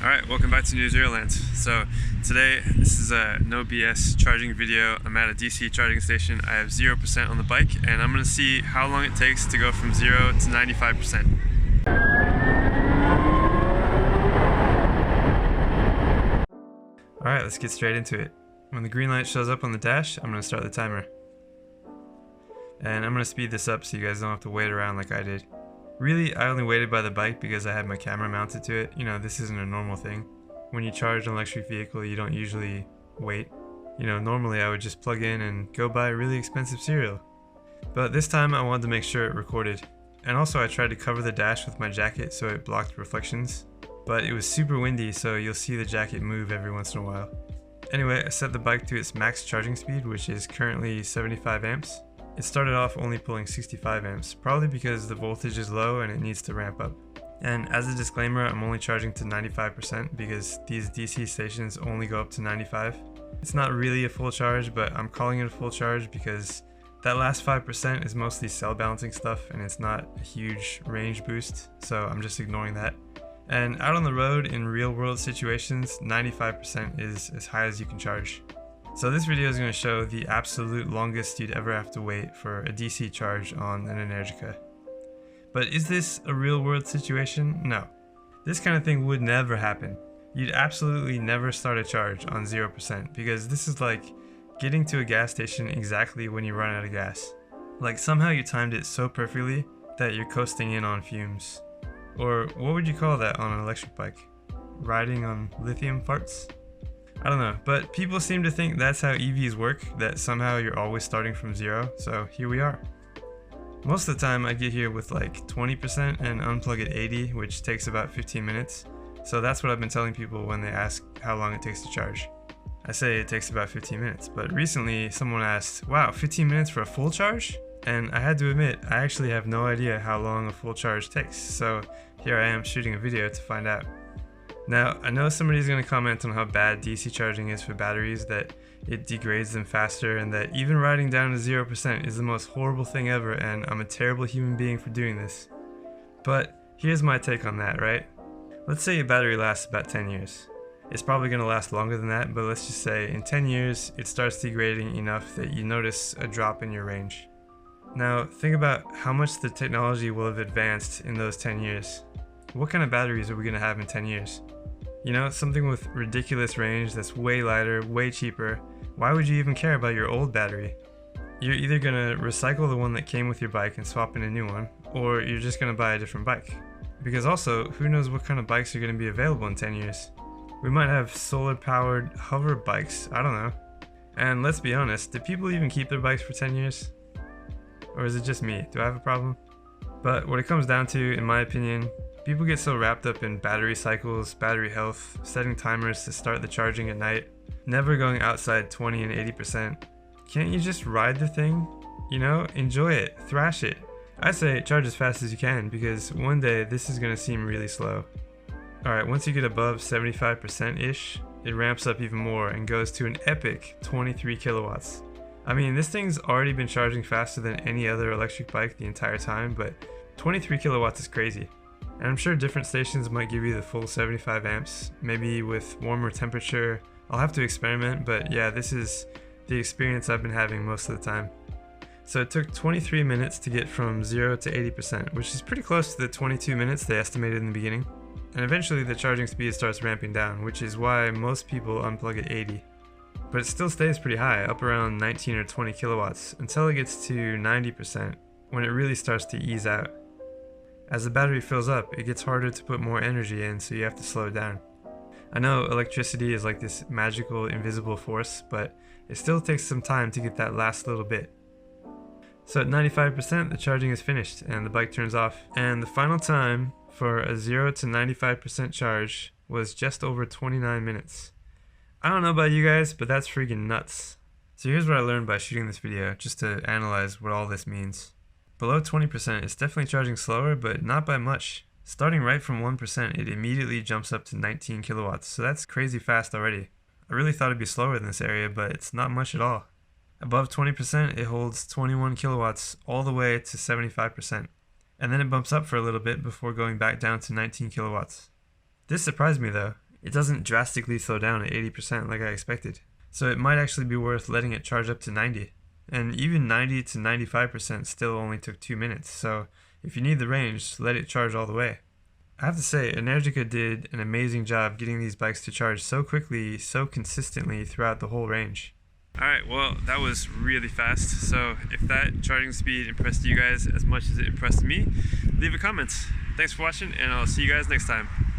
Alright, welcome back to NewZeroland. So today, this is a no BS charging video. I'm at a DC charging station. I have 0% on the bike and I'm going to see how long it takes to go from 0 to 95%. Alright, let's get straight into it. When the green light shows up on the dash, I'm going to start the timer. And I'm going to speed this up so you guys don't have to wait around like I did. Really, I only waited by the bike because I had my camera mounted to it. You know, this isn't a normal thing. When you charge an electric vehicle, you don't usually wait. You know, normally I would just plug in and go buy really expensive cereal. But this time I wanted to make sure it recorded. And also I tried to cover the dash with my jacket so it blocked reflections. But it was super windy, so you'll see the jacket move every once in a while. Anyway, I set the bike to its max charging speed, which is currently 75 amps. It started off only pulling 65 amps, probably because the voltage is low and it needs to ramp up. And as a disclaimer, I'm only charging to 95% because these DC stations only go up to 95. It's not really a full charge, but I'm calling it a full charge because that last 5% is mostly cell balancing stuff and it's not a huge range boost, so I'm just ignoring that. And out on the road in real world situations, 95% is as high as you can charge. So this video is going to show the absolute longest you'd ever have to wait for a DC charge on an Energica. But is this a real world situation? No. This kind of thing would never happen. You'd absolutely never start a charge on 0% because this is like getting to a gas station exactly when you run out of gas. Like somehow you timed it so perfectly that you're coasting in on fumes. Or what would you call that on an electric bike? Riding on lithium farts? I don't know, but people seem to think that's how EVs work, that somehow you're always starting from 0, so here we are. Most of the time I get here with like 20% and unplug at 80, which takes about 15 minutes. So that's what I've been telling people when they ask how long it takes to charge. I say it takes about 15 minutes, but recently someone asked, wow, 15 minutes for a full charge? And I had to admit, I actually have no idea how long a full charge takes, so here I am shooting a video to find out. Now, I know somebody's going to comment on how bad DC charging is for batteries, that it degrades them faster, and that even riding down to 0% is the most horrible thing ever, and I'm a terrible human being for doing this. But here's my take on that, right? Let's say a battery lasts about 10 years. It's probably going to last longer than that, but let's just say in 10 years it starts degrading enough that you notice a drop in your range. Now, think about how much the technology will have advanced in those 10 years. What kind of batteries are we going to have in 10 years? You know, something with ridiculous range that's way lighter, way cheaper. Why would you even care about your old battery? You're either gonna recycle the one that came with your bike and swap in a new one, or you're just gonna buy a different bike. Because also, who knows what kind of bikes are gonna be available in 10 years? We might have solar-powered hover bikes, I don't know. And let's be honest, do people even keep their bikes for 10 years? Or is it just me? Do I have a problem? But what it comes down to, in my opinion, people get so wrapped up in battery cycles, battery health, setting timers to start the charging at night, never going outside 20 and 80%. Can't you just ride the thing? You know, enjoy it, thrash it. I say charge as fast as you can because one day this is going to seem really slow. Alright, once you get above 75%-ish, it ramps up even more and goes to an epic 23 kilowatts. I mean, this thing's already been charging faster than any other electric bike the entire time, but 23 kilowatts is crazy. And I'm sure different stations might give you the full 75 amps, maybe with warmer temperature. I'll have to experiment, but yeah, this is the experience I've been having most of the time. So it took 23 minutes to get from 0 to 80%, which is pretty close to the 22 minutes they estimated in the beginning. And eventually the charging speed starts ramping down, which is why most people unplug at 80. But it still stays pretty high, up around 19 or 20 kilowatts, until it gets to 90%, when it really starts to ease out. As the battery fills up, it gets harder to put more energy in, so you have to slow it down. I know electricity is like this magical, invisible force, but it still takes some time to get that last little bit. So at 95%, the charging is finished and the bike turns off, and the final time for a 0 to 95% charge was just over 29 minutes. I don't know about you guys, but that's freaking nuts. So here's what I learned by shooting this video, just to analyze what all this means. Below 20%, it's definitely charging slower, but not by much. Starting right from 1%, it immediately jumps up to 19 kilowatts, so that's crazy fast already. I really thought it'd be slower in this area, but it's not much at all. Above 20%, it holds 21 kilowatts all the way to 75%, and then it bumps up for a little bit before going back down to 19 kilowatts. This surprised me though. it doesn't drastically slow down at 80% like I expected. So it might actually be worth letting it charge up to 90. And even 90 to 95% still only took 2 minutes, so if you need the range, let it charge all the way. I have to say, Energica did an amazing job getting these bikes to charge so quickly, so consistently throughout the whole range. Alright, well, that was really fast, so if that charging speed impressed you guys as much as it impressed me, leave a comment. Thanks for watching, and I'll see you guys next time.